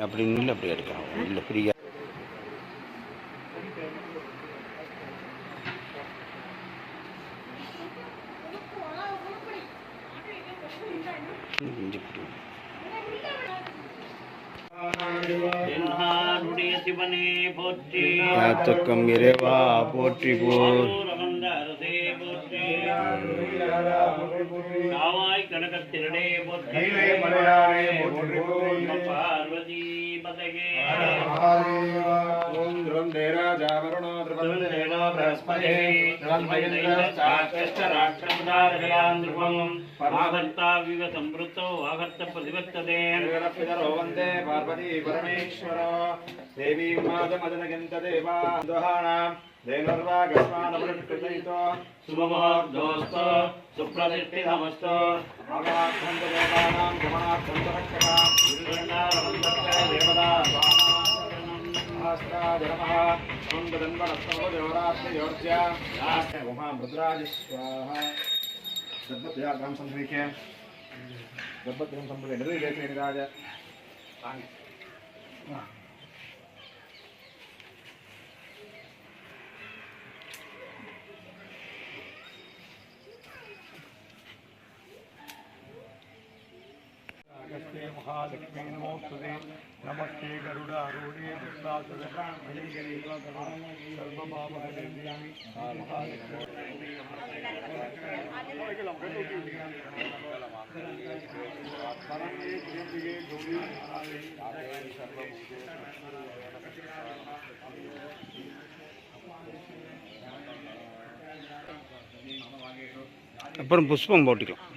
அப்படி இல்லை, அப்படி எடுக்கலாம் இல்லை ஃப்ரீயாக. தக்கம் இறைவா போற்றி போர் கனகத்திரடே போற்றி பார்வதி பதகே पार्वती परमेश्वर देवी मादमदनगन्त देवा दोहानां देवर्वागस्मानवृत्कृतयितो शुभमुहूर्तोऽस्तु सुप्रतिष्ठितमस्तु भगवान्देवानां गमनार्थन्तरक्षकां देवता नमः ओं गदन्वनस्तमो देवरात्मयोर्ज्या उमा भद्राज स्वाहा दत्तभ्याग्रहं संस्कृत्य दत्तभ्याग्रहं संस्कृत्य निर्देशनिराज महालक्ष्मी नमोस्तुते नमस्ते गरुडारूढे दुर्गासुरे அப்புறம் புஷ்பம் போட்டுக்கலாம்.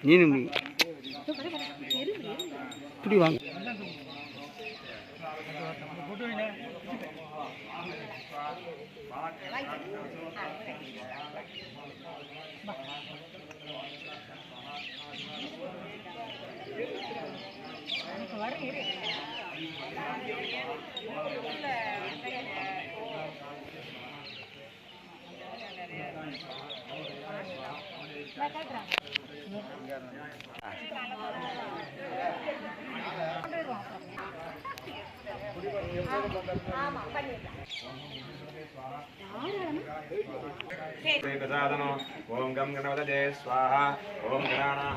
நீனும் இப்படி வாங்க. ओम गम गणपतये स्वाहा ओम गणानां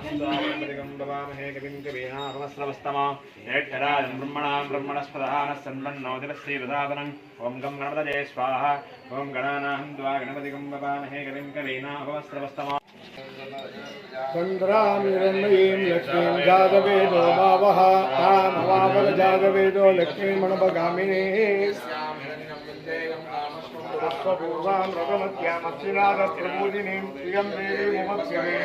भवामहे कविं कवीनामस्रवस्तम नेक्षराजं ब्रह्मणस्पदः सन्मन्नोतिरश्रीप्रसादनं ओम गम गणपतये स्वाहा ओम गणानां गणपतिं भवामहे कविं कवीनामस्रवस्तम चन्द्रामिरण्मयीं लक्ष्मीं जातवेदो भावः तामवावद जातवेदो लक्ष्मीं मनोभगामिनी स्वपूर्वां रघुमत्यामस्तिनाथप्रबोधिनीं श्रियं देवीमुपस्यमे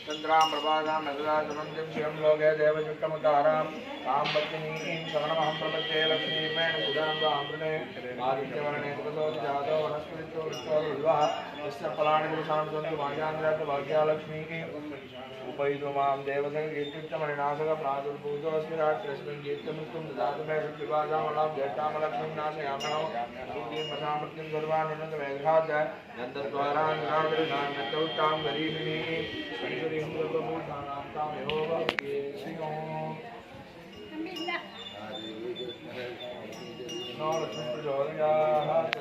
चन्द्रां प्रभासां नगराजमन्दिं श्रियं लोके देवयुक्तमकारां तां पत्नीं शरणमहं प्रपद्ये लक्ष्मीमेण सुधां वामृणे आदित्यवर्णे जातो वनस्पतितो विश्वः यस्य फलानि पुरुषान् सन्तु भाग्यान् भाग्यालक्ष्मीः उपैतु मां देवसङ्गीर्तिमणिनाशक प्रादुर्भूतोऽस्मि राष्ट्रस्मिन् कीर्तिमुक्तं ददातु मे विभाजामलां ज्येष्ठामलक्ष्मीं नाशयामः मृत्युं सर्वानुनतमेघात् नन्तद्वारान्नादृशान्नतौत्तां गरीबिनीः शङ्करीं सर्वभूतानां तामेव नो लक्ष्मी प्रचोदयात्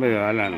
வேளாண்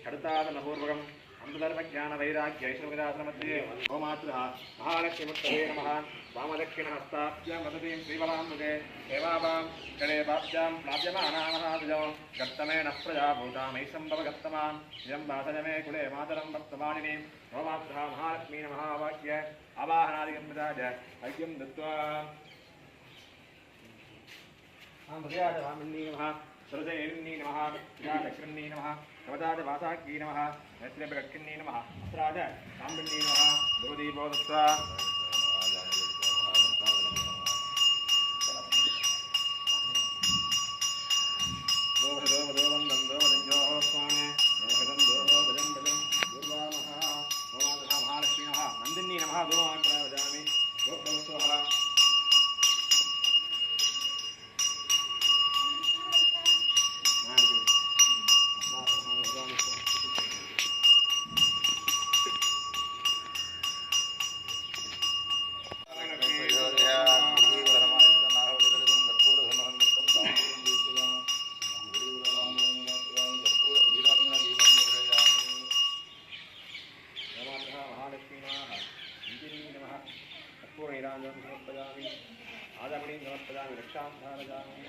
அடுத்தாக பூர்வகம் अमृतधर्मज्ञान वैराग्य ऐश्वर्यदाश्रमध्ये ओमात्रः महालक्ष्मीमुत्तये नमः वामदक्षिणहस्ताभ्यां वदतीं श्रीबलाम्बुजे सेवाभां कलेपाभ्यां प्लाव्यमानामहाभुजो गत्तमेन प्रजाभूता मयि सम्भवगत्तमान् इदं वासजमे कुले मातरं वर्तमानिनि ओमात्रः महालक्ष्मी नमः वाक्य आवाहनादिकं प्रदाय ऐक्यं दत्त्वा मृगयाजवामिन्नी नमः सुरजयिन्नी नमः विराजकृन्नी नमः कवचाजवासाकी नमः नेत्रेभगक्षिन्नी नमः अस्राज साम्बिन्नी नमः देवदीपो दत्त्वा महालक्ष्मी नमः नन्दिनी नमः दोमाग्रजामि गोत्तमस्वः आदमणि समर्पयामि रक्षां धारयामि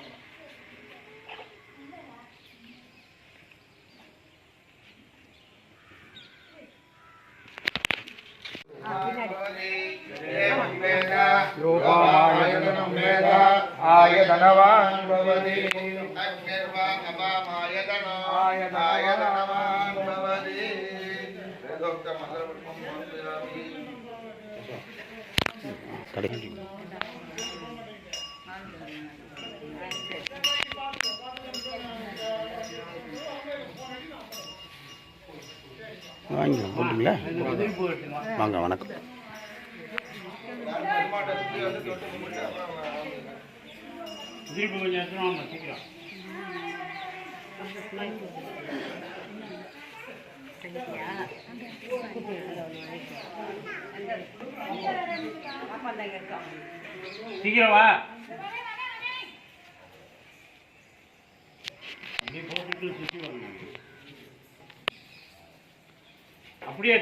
आयतनवान् भवति आयतनवान् भवति வாங்க போட்டுங்களா வாங்க வணக்கம் சீக்கிரம் வா போட்டுட்டு சுற்றி வரணும் அப்படியே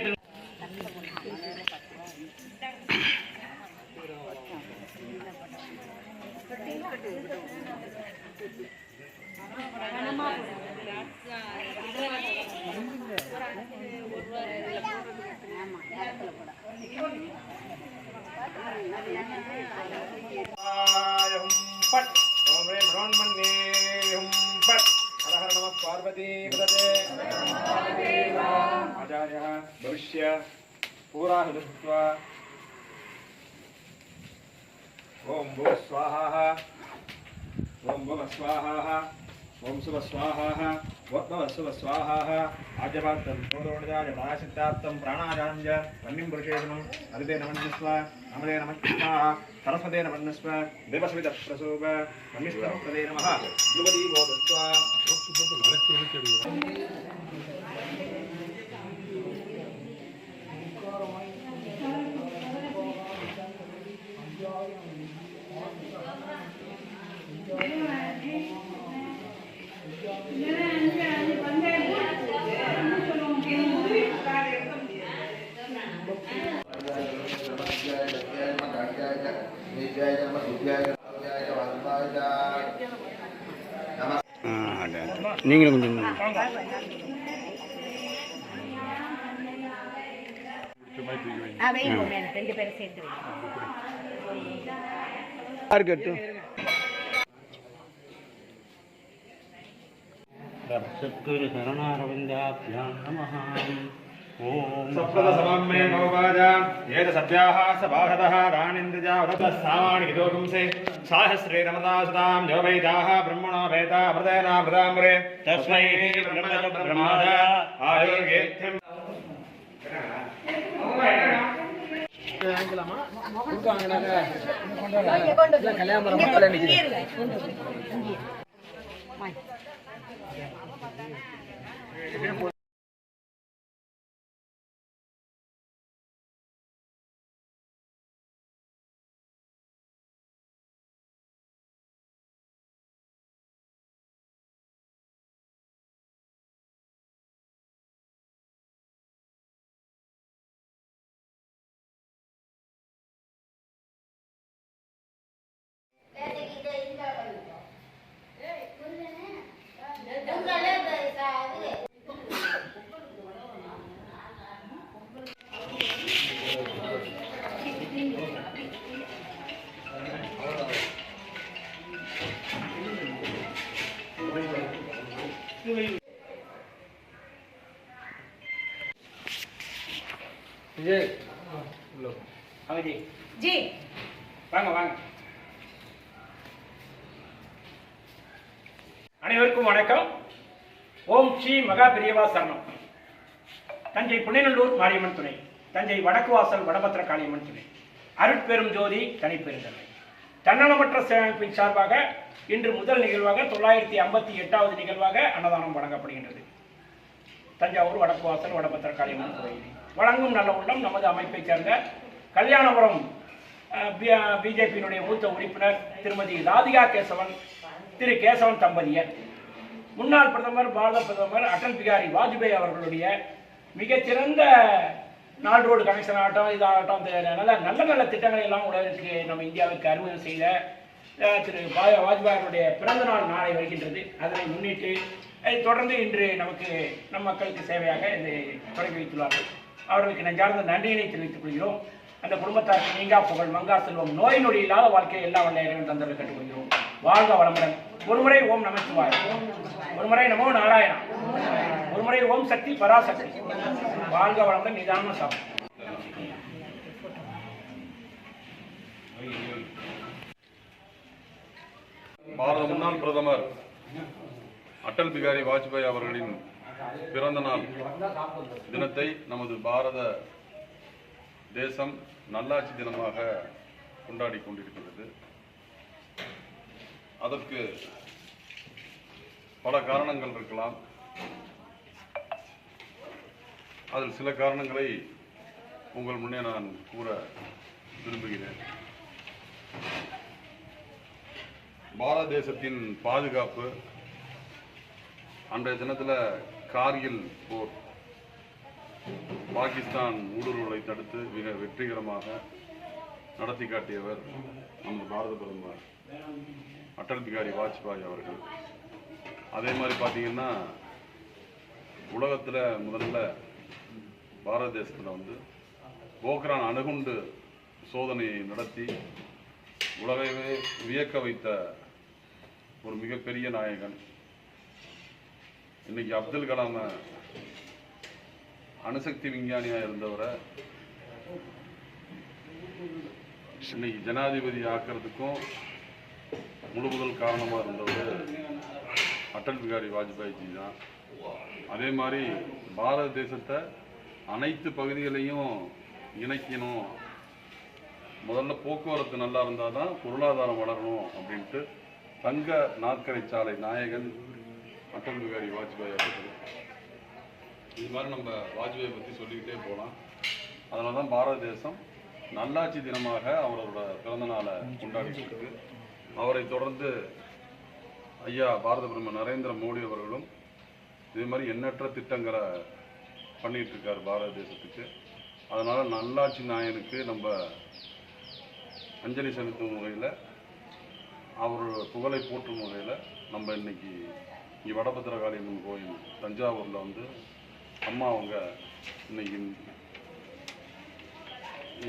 आचार्यः भविष्य पूरानुदृष्ट्वा ओम भुव स्वाहा ओम भुव स्वाहा ओम शुभ स्वाहा वत्मव शुभ स्वाहा आद्यपात्रं पूर्वोणजाय प्रायश्चित्तार्थं प्राणायामं च वह्निं पुरुषेणम् अदिते नमन्स्व नमदे नमः सरस्वते नमन्स्व देवस्मितप्रसूप नमिस्तप्रदे नमः युवती बोधत्वा நீங்களும் கொஞ்சம் இருக்கட்டும் शरणारविन्दाभ्यां नमः ओम सप्तदशममे भववाजा येत सद्याः सभाषतः राणीन्द्रजा वदतस्सामाणि विदोगुंसे सहस्रे नमदासुतां यो वैदाः ब्रह्मणो वेदा अमृतेनामृताम्बरे तस्मै ब्रह्मज आयुर्गेत्यं கல்யாணம் வாங்க ஜி. ஜி வாங்க வாங்க. அனைவருக்கும் வணக்கம். ஓம் ஸ்ரீ மகா பெரியவா சரணம். தஞ்சை புன்னைநல்லூர் மாரியம்மன் துணை, தஞ்சை வடக்கு வாசல் வடபத்திர காளியம்மன் துணை, அருட்பெரும் ஜோதி தனிப்பெருந்தன்மை தன்னலமற்ற சேமிப்பின் சார்பாக இன்று முதல் நிகழ்வாக 958வது நிகழ்வாக அன்னதானம் வழங்கப்படுகின்றது. தஞ்சாவூர் வடக்கு வாசல் வடபத்திர காளியம்மன் கோயில் வழங்கும் நல்ல உள்ளம் நமது அமைப்பைச் சேர்ந்த கல்யாணபுரம் பிஜேபியினுடைய மூத்த உறுப்பினர் திருமதி ராதிகா கேசவன், திரு கேசவன் தம்பதியர், முன்னாள் பிரதமர் பாரத பிரதமர் அடல் பிகாரி வாஜ்பாய் அவர்களுடைய மிகச்சிறந்த நாள் ரோடு கனெக்ஷன் ஆகட்டும், இதாகட்டும், நல்ல நல்ல நல்ல திட்டங்களை எல்லாம் உலகிற்கு நம்ம இந்தியாவுக்கு அறிமுகம் செய்த திரு வாஜ்பாய் அவருடைய பிறந்த நாள் நாளை வருகின்றது. அதனை முன்னிட்டு தொடர்ந்து இன்று நமக்கு நம் மக்களுக்கு சேவையாக இதை தொடங்கி வைத்துள்ளார்கள். அவர்களுக்கு நெஞ்சார்ந்த நன்றியினை தெரிவித்துக் கொள்கிறோம். அந்த குடும்பத்தாருக்கு நீங்கா புகழ், மங்கா செல்வம், நோய் நொடி இல்லாத வாழ்க்கையை எல்லா வல்ல இறைவன் தந்தரை கற்றுக்கொள்கிறோம். வாழ்க வளமுடன். ஒருமுறை ஓம் நமச்சிவாய, ஒருமுறை நமோ நாராயணா, ஒருமுறை ஓம் சக்தி பராசக்தி. வாழ்க வளமுடன். நிதானமா சாப்பிடும். பாரத முன்னாள் பிரதமர் அடல் பிகாரி வாஜ்பாய் அவர்களின் பிறந்த நாள் தினத்தை நமது பாரத தேசம் நல்லாட்சி தினமாக கொண்டாடி கொண்டிருக்கிறது. அதற்கு பல காரணங்கள் இருக்கலாம். அதில் சில காரணங்களை உங்கள் முன்னே நான் கூற விரும்புகிறேன். பாரத தேசத்தின் பாதுகாப்பு, அன்றைய தினத்தில் கார்கில் போர், பாகிஸ்தான் ஊடுருவலை தடுத்து மிக வெற்றிகரமாக நடத்தி காட்டியவர் நமது பாரத பிரதமர் அடல் பிகாரி வாஜ்பாய் அவர்கள். அதே மாதிரி பார்த்தீங்கன்னா உலகத்தில் முதல்ல பாரத தேசத்தில் போக்ரான் அணுகுண்டு சோதனையை நடத்தி உலகையே வியக்க வைத்த ஒரு மிகப்பெரிய நாயகன். இன்னைக்கு அப்துல் கலாம அணுசக்தி விஞ்ஞானியாக இருந்தவரை இன்னைக்கு ஜனாதிபதி ஆக்கிறதுக்கும் முதல் காரணமாக இருந்தவர் அடல் பிகாரி வாஜ்பாய்ஜி தான். அதே மாதிரி பாரத தேசத்தை அனைத்து பகுதிகளையும் இணைக்கணும், முதல்ல போக்குவரத்து நல்லா இருந்தால் தான் பொருளாதாரம் வளரணும் அப்படின்ட்டு தங்க நாற்கரை சாலை நாயகன் அடல் பிகாரி வாஜ்பாய் அவர்கள். இது மாதிரி நம்ம வாஜ்பாயை பற்றி சொல்லிக்கிட்டே போகலாம். அதனால தான் பாரத தேசம் நல்லாட்சி தினமாக அவரோட பிறந்த நாளை கொண்டாடிட்டு இருக்கு. அவரை தொடர்ந்து ஐயா பாரத பிரதமர் நரேந்திர மோடி அவர்களும் இதே மாதிரி எண்ணற்ற திட்டங்களை பண்ணிட்டு இருக்கார் பாரத தேசத்துக்கு. அதனால நல்லாட்சி நாயனுக்கு நம்ம அஞ்சலி செலுத்தும் வகையில், அவரோட புகழை போற்றும் வகையில் நம்ம இன்னைக்கு இங்கே வடபத்திர காளியம்மன் கோயில் தஞ்சாவூரில் அம்மா அவங்க இன்னைக்கு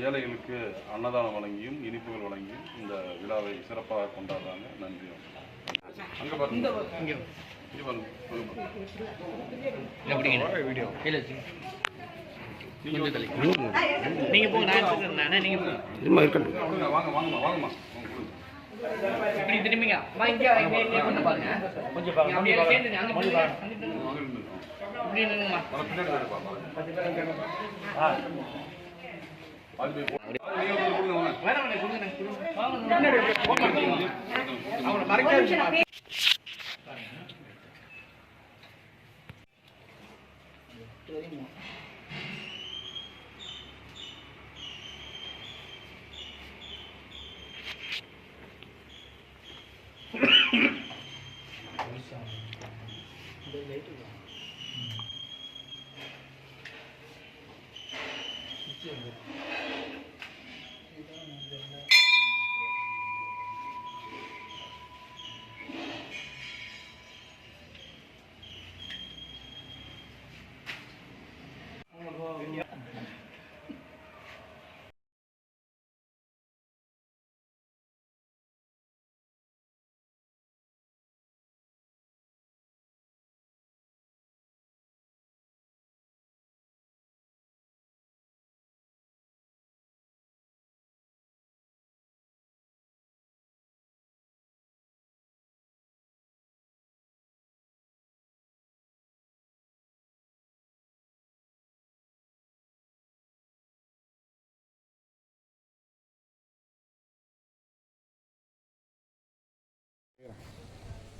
ஏழைகளுக்கு அன்னதானம் வழங்கியும் இனிப்புகள் வழங்கியும் இந்த விழாவை சிறப்பாக கொண்டாடுறாங்க. நன்றி. அங்கே பாருங்க, இங்கே பாருங்க, நீங்க போங்க, வாங்கம்மா வாங்கம்மா. இப்படி திரும்பிங்க பாருங்க, கொஞ்சம் பாருங்க, சேர்ந்து அங்க இப்படி நின்னுங்கம்மா.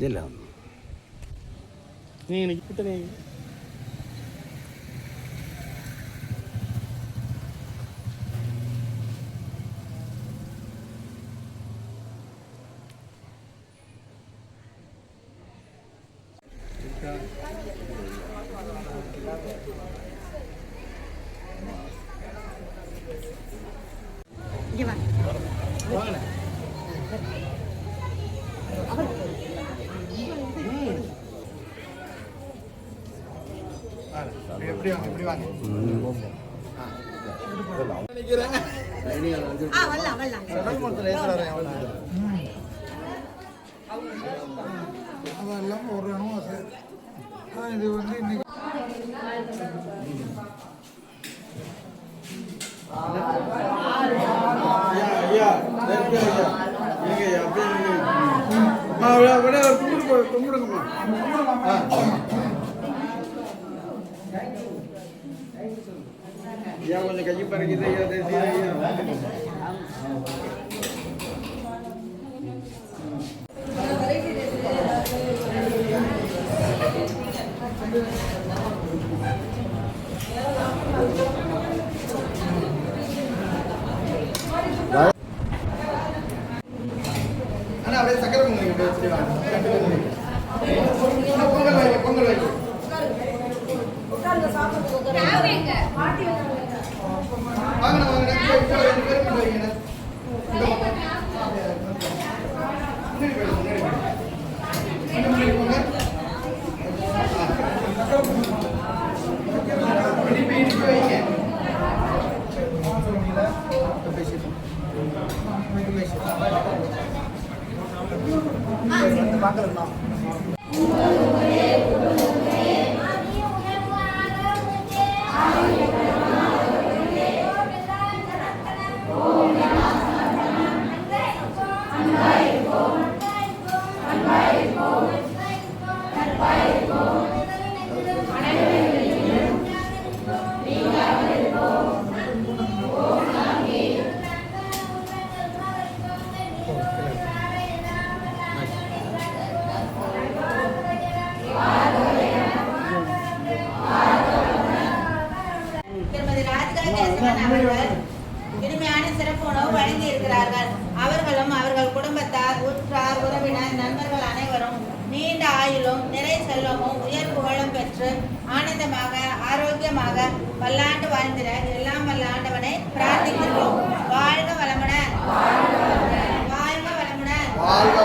இல்லை நீங்கள் இன்னைக்கு கிட்ட அதெல்லாம் ஒரு இது வந்து இன்னைக்கு கும்பிடுங்கம்மா. ஐயா கொஞ்சம் கையை பறக்குது ஐயா, தேசிய ஐயா. அண்ணா அப்படியே சக்கரை பொங்கல் வைங்க, பொங்கல் வைங்க. வாங்கண்ணா வாங்கண்ணா, ரெண்டு பேரும் கொண்டு வைங்கண்ணா. முன்னாடி போங்க. இனிப்பு வைங்க. பார்க்கறேண்ணா. இனிமையான சிறப்பு உணவு வழங்கி இருக்கிறார்கள். அவர்களும் அவர்கள் குடும்பத்தார், உற்றார், உறவினர், நண்பர்கள் அனைவரும் நீண்ட ஆயுளும் நிறை செல்வமும் உயர் புகழும் பெற்று ஆனந்தமாக ஆரோக்கியமாக பல்லாண்டு வாழ்ந்திட எல்லாம் வல்ல ஆண்டவனை பிரார்த்திக்கிறோம். வாழ்க வளமுடன், வாழ்க வளமுடன், வாழ்க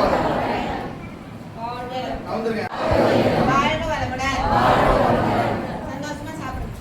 வளமுடன். சந்தோஷமா சாப்பிடுங்க.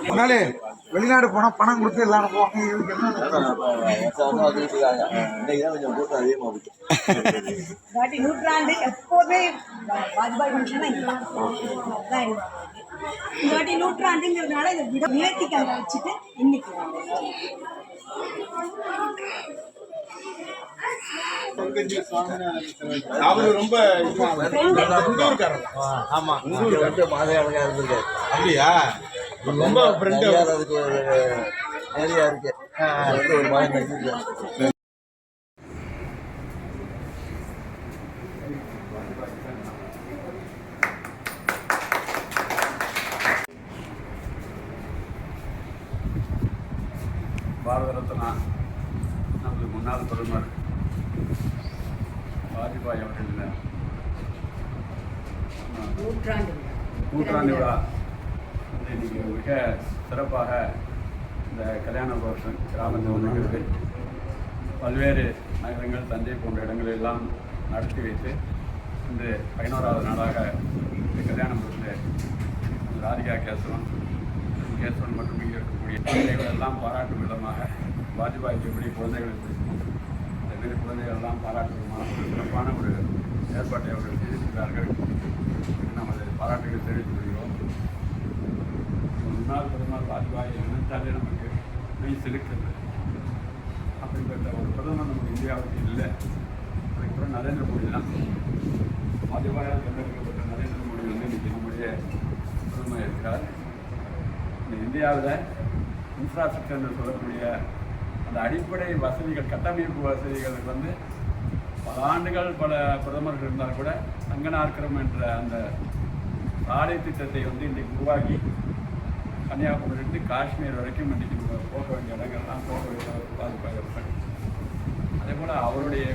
முன்னாலே வெளிநாடு போனா பணம் கொடுத்து எல்லாம் அனுப்புவாங்க. இதுக்கு நூற்றாண்டு எப்போதுமே வாஜ்பாய் ஃபங்க்ஷன் இந்த வாட்டி நூற்றாண்டுங்கிறதுனால இதை விட நேர்த்திக்கு அங்கே வச்சுட்டு இன்னைக்கு அவரு ரொம்ப ஆமா அப்படியா ரொம்ப ஃப்ரெண்டு அதுக்கு ஒரு ஏரியா இருக்கு ஒரு மாதிரி பாரத ரத்னா நமது முன்னாள் பிரதமர் வாஜ்பாய் அவர்களின் நூற்றாண்டு விழா வந்து இன்றைக்கி மிக சிறப்பாக இந்த கல்யாண வருஷம் கிராமத்தில் நடக்கிறது. பல்வேறு நகரங்கள், தஞ்சை போன்ற இடங்களெல்லாம் நடத்தி வைத்து இன்று 11வது நாளாக இந்த கல்யாணபுரத்தில் ராதிகா கேசவன் மற்றும் இங்கே இருக்கக்கூடிய குழந்தைகள் எல்லாம் பாராட்டும் விதமாக வாஜ்பாய்க்கு எப்படி குழந்தைகளை பிடிக்கும் அதுமாரி குழந்தைகள் எல்லாம் பாராட்டும் விதமாக சிறப்பான ஒரு ஏற்பாட்டை அவர்கள் செய்திருக்கிறார்கள். நமது பாராட்டுகளை தெரிவித்து வருகிறோம். முன்னாள் பிரதமர் வாஜ்பாயை நினைத்தாலே நமக்கு மெய் சிலுக்கிறது. அப்படிப்பட்ட ஒரு பிரதமர் நமக்கு இந்தியாவுக்கு இல்லை. அதுக்கப்புறம் நரேந்திர மோடி தான். வாஜ்பாயால் தேர்ந்தெடுக்கப்பட்ட நரேந்திர மோடி வந்து இன்றைக்கி நம்முடைய பிரதமர் இருக்கிறார். இந்த இந்தியாவில் இன்ஃப்ராஸ்ட்ரக்சர்னு சொல்லக்கூடிய அந்த அடிப்படை வசதிகள், கட்டமைப்பு வசதிகள் வந்து பல ஆண்டுகள் பல பிரதமர்கள் இருந்தால் கூட தங்கநாற்கரம் என்ற அந்த சாலை திட்டத்தை வந்து இன்றைக்கு உருவாக்கி கன்னியாகுமரியிலிருந்து காஷ்மீர் வரைக்கும் இன்றைக்கி போக வேண்டிய இடங்கள்லாம் போக வேண்டிய வாஜ்பாய் அவர்கள். அதே போல் அவருடைய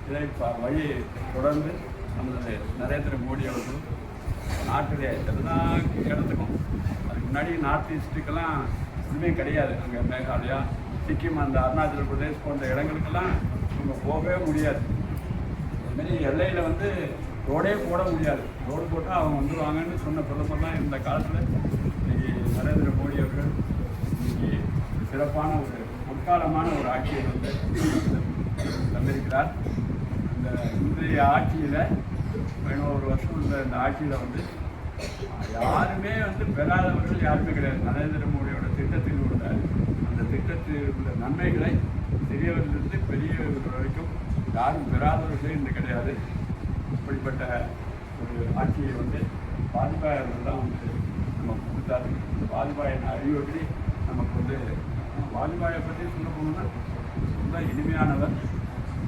இதை வழியை தொடர்ந்து நமது நரேந்திர மோடி அவர்கள் நாட்டிலே எல்லா இடத்துக்கும், அதுக்கு முன்னாடி நார்த் ஈஸ்ட்டுக்கெல்லாம் ஒன்றுமே கிடையாது. அங்கே மேகாலயா, சிக்கிம், அந்த அருணாச்சல் பிரதேஷ் போன்ற இடங்களுக்கெல்லாம் இவங்க போகவே முடியாது. அதுமாரி எல்லையில் வந்து ரோடே போட முடியாது. ரோடு போட்டால் அவங்க வந்துடுவாங்கன்னு சொன்ன பிரதமர்லாம் இந்த காலத்தில் இன்றைக்கி நரேந்திர மோடி அவர்கள் இன்றைக்கி சிறப்பான ஒரு முற்காலமான ஒரு ஆட்சியை வந்து தந்திருக்கிறார். இந்த இன்றைய ஆட்சியில் 11 வருஷம் இந்த ஆட்சியில் வந்து யாருமே வந்து பெறாதவர்கள் யாருமே கிடையாது. நரேந்திர மோடியோட திட்டத்தில் உள்ள அந்த திட்டத்தில் உள்ள நன்மைகளை சிறியவர்களிலிருந்து பெரியவர்கள் வரைக்கும் யாரும் பெறாதவர்களே இன்று கிடையாது. அப்படிப்பட்ட ஒரு ஆட்சியை வந்து வாஜ்பாய் அவர்கள் தான் வந்து நமக்கு கொடுத்தார். வாஜ்பாயின் அறிவுரை நமக்கு வந்து வாஜ்பாயை பற்றி சொல்ல போனோம்னா ரொம்ப இனிமையானவர்,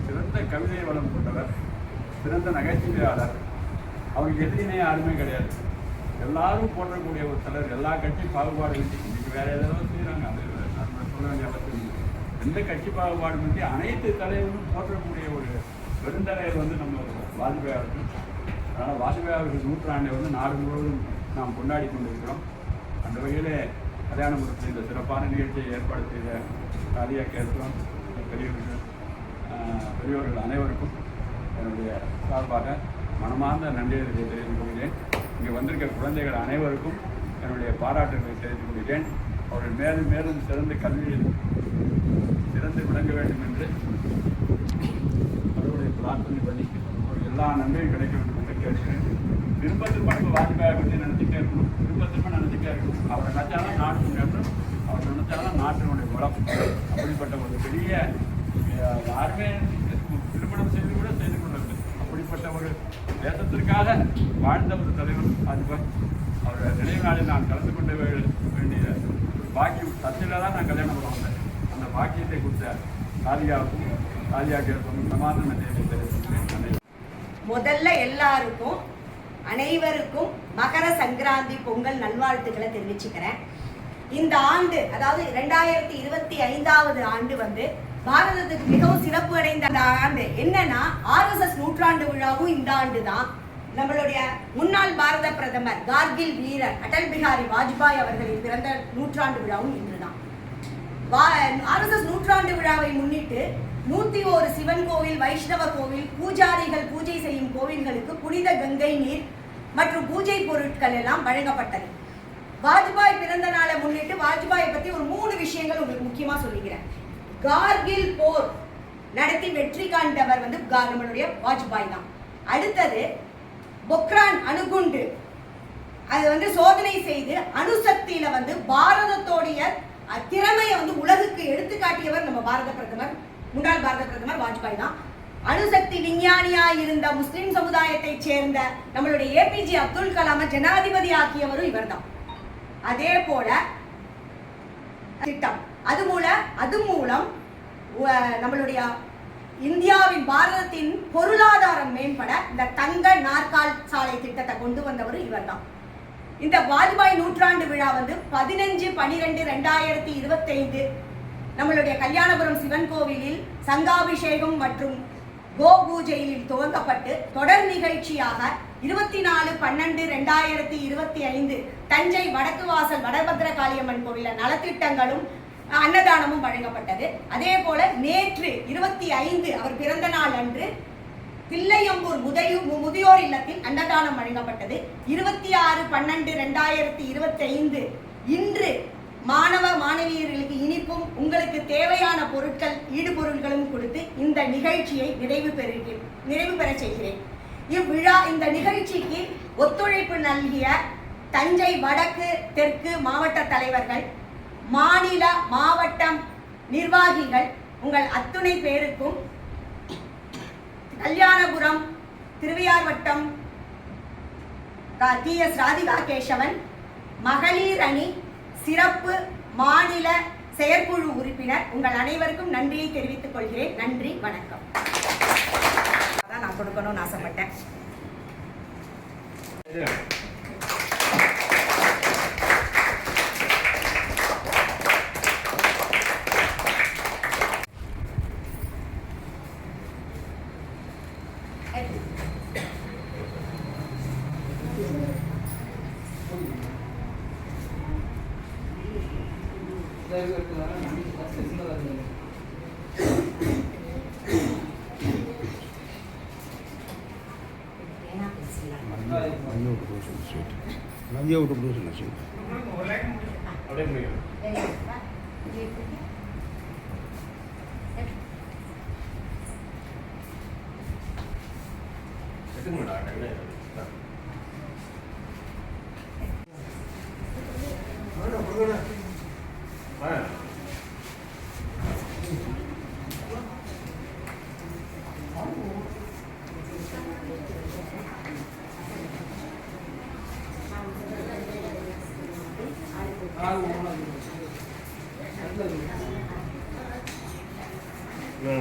சிறந்த கவிதை வளம் கொண்டவர், சிறந்த நகைச்சுவையாளர். அவருக்கு எதிரினே யாருமே கிடையாது. எல்லாரும் போற்றக்கூடிய ஒரு தலைவர். எல்லா கட்சி பாகுபாடு இன்றி இன்றைக்கி வேறு ஏதாவது செய்கிறாங்க, அது நம்ம சொல்ல வேண்டிய அவசியம் இல்லை. எந்த கட்சி பாகுபாடு இன்றி அனைத்து தலைவர்களும் போற்றக்கூடிய ஒரு பெருந்தலைவர் வந்து நம்ம வாஜ்பாய் அவர்கள். அதனால் வாஜ்பாய் அவர்கள் நூற்றாண்டை வந்து நாடு முழுவதும் நாம் கொண்டாடி கொண்டிருக்கிறோம். அந்த வகையில் கல்யாணபுரத்தில் இந்த சிறப்பான நிகழ்ச்சியை ஏற்பாடு செய்த ராதிகா கேசவன் பெரியவர்கள் அனைவருக்கும் என்னுடைய சார்பாக மனமார்ந்த நன்றியை தெரிவித்துக் கொள்கிறேன். இங்கே வந்திருக்கிற குழந்தைகள் அனைவருக்கும் என்னுடைய பாராட்டுகளை தெரிவித்துக் கொள்கிறேன். அவர்கள் மேலும் மேலும் சிறந்த கல்வியில் சிறந்து விளங்க வேண்டும் என்று அவருடைய பிரார்த்தனை பண்ணி எல்லா நன்மையும் கிடைக்க வேண்டும் என்று கேட்கிறேன். திரும்ப திரும்ப நம்ம வாஜ்பாயை பற்றி நினைச்சிட்டே இருக்கணும், திரும்ப நினைச்சிட்டே இருக்கணும். அவரை நினைச்சாலும் நாடு முன்னேற்றம், அவர் நினைச்சாலும் நாட்டினுடைய வளம். அப்படிப்பட்ட ஒரு பெரிய யாருமே திருமணம் செய்து கூட செய்து கொள்ளவில்லை. அப்படிப்பட்ட ஒரு தேசத்திற்காக வாழ்ந்த ஒரு தலைவர் வாஜ்பாய். அவருடைய நினைவு நாளில் நான் கலந்து கொள்ள வேண்டிய பாக்கியம் சத்தியில் தான் நான் கல்யாணம் பண்ண வந்தேன். அந்த பாக்கியத்தை கொடுத்த ராதிகாவுக்கு சமாதான நன்றியை தெரிவித்துக்கிறேன். முதல்ல எல்லாருக்கும் அனைவருக்கும் மகர சங்கராந்தி பொங்கல் நல்வாழ்த்துக்களை தெரிவிச்சுக்கிறேன். இந்த ஆண்டு, அதாவது 2025வது ஆண்டு வந்து பாரதத்துக்கு மிகவும் சிறப்பு அடைந்த அந்த ஆண்டு. என்னன்னா RSS நூற்றாண்டு விழாவும் இந்த ஆண்டு தான். நம்மளுடைய முன்னாள் பாரத பிரதமர் கார்கில் வீரர் அடல் பிஹாரி வாஜ்பாய் அவர்களின் பிறந்த நூற்றாண்டு விழாவும் இன்றுதான். RSS நூற்றாண்டு விழாவை முன்னிட்டு 101 சிவன் கோவில், வைஷ்ணவ கோவில், பூஜாரிகள் பூஜை செய்யும் கோவில்களுக்கு புனித கங்கை நீர் மற்றும் பூஜை பொருட்கள் எல்லாம் வழங்கப்பட்டது. வாஜ்பாய் பிறந்த நாளை முன்னிட்டு வாஜ்பாயை பத்தி ஒரு 3 விஷயங்கள் உங்களுக்கு முக்கியமா சொல்லிக்கிறேன். கார்கில் போர் நடத்தி வெற்றி காண்டவர் வந்து நம்மளுடைய வாஜ்பாய் தான். அடுத்தது பொக்ரான் அணுகுண்டு அது வந்து சோதனை செய்து அணுசக்தியில வந்து பாரதத்தோடைய திறமையை வந்து உலகுக்கு எடுத்து காட்டியவர் நம்ம முன்னாள் பாரத பிரதமர் வாஜ்பாய் தான். அணுசக்தி விஞ்ஞானியா இருந்த முஸ்லிம் சமுதாயத்தை சேர்ந்த நம்மளுடைய APJ அப்துல் கலாமை ஜனாதிபதி ஆக்கியவரும் இவர் தான். அதே போல திட்டம் அது மூலம் நம்மளுடைய இந்தியாவின் பாரதத்தின் பொருளாதாரம் மேம்பட இந்த தங்க நாற்கால் சாலை திட்டத்தை கொண்டு வந்தவரும் இவர் தான். இந்த வாஜ்பாய் நூற்றாண்டு விழா வந்து 15/12/2025 நம்மளுடைய கல்யாணபுரம் சிவன் கோவிலில் சங்காபிஷேகம் மற்றும் கோ பூஜையில் துவங்கப்பட்டு தொடர் நிகழ்ச்சியாக 24/12/2025 தஞ்சை வடக்கு வாசல் வடபத்திர காளியம்மன் கோவில நலத்திட்டங்களும் அன்னதானமும் வழங்கப்பட்டது. அதே போல நேற்று 25 அவர் பிறந்த நாள் அன்று பிள்ளையம்பூர் முதியோர் இல்லத்தில் அன்னதானம் வழங்கப்பட்டது. 26/12/2025 இன்று மாணவ மாணவியர்களுக்கு இனிப்பும் உங்களுக்கு தேவையான பொருட்கள் ஈடுபொருட்களும் கொடுத்து இந்த நிகழ்ச்சியை நிறைவு பெற செய்கிறேன். இவ்விழா இந்த நிகழ்ச்சிக்கு ஒத்துழைப்பு நல்கிய தஞ்சை வடக்கு தெற்கு மாவட்ட தலைவர்கள், மாநில மாவட்டம் நிர்வாகிகள் உங்கள் அத்துணை பேருக்கும், கல்யாணபுரம் திருவையார் வட்டம் TS ராதிகா கேசவன் மகளிர் அணி சிறப்பு மாநில செயற்குழு உறுப்பினர் உங்கள் அனைவருக்கும் நன்றியை தெரிவித்துக் கொள்கிறேன். நன்றி, வணக்கம். அதான் நான் கொடுக்கணும்னு ஆசைப்பட்டேன்.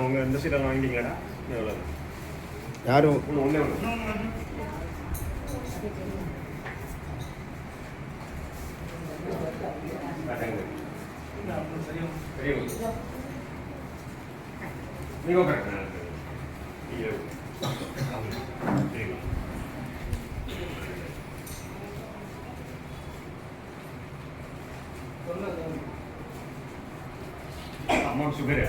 உங்கள் இந்த சீட்டை வாங்கிட்டீங்களாடா? யாரும் ஒன்றே நீங்கள் கரெக்ட் அமௌண்ட் சுகரு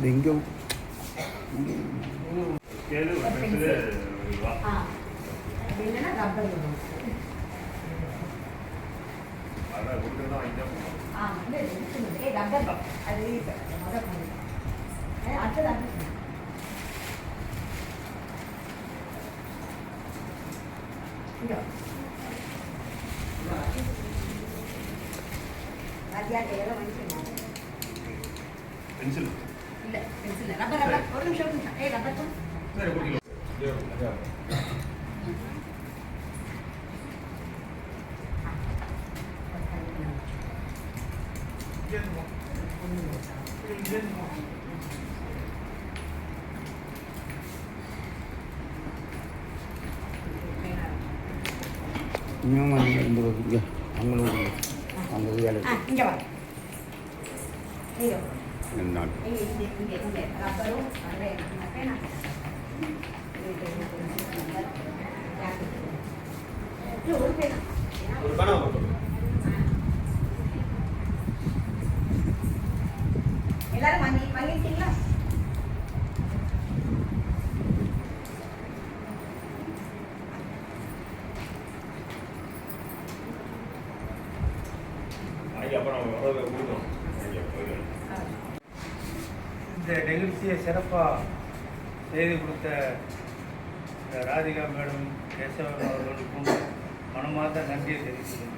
இங்கே பென்சில் இல்ல பென்சில் ரப்பர் ஒரு நிமிஷம் ரப்பர் சரி கொடுக்கலாம். இன்னும் இங்கே அவங்களோட அவங்க வேலை இங்க வா இங்க நாள் இங்க ரப்பரும் பேனா ஒரு பேனா ஒரு பணம் போட்டு எல்லாரும் வாங்கிட்டீங்களா? இந்த நிகழ்ச்சியை சிறப்பாக செய்து கொடுத்த ராதிகா மேடம் கேசவன் அவர்களுக்கும் மனமார்ந்த நன்றியை தெரிவிக்கிறேன்.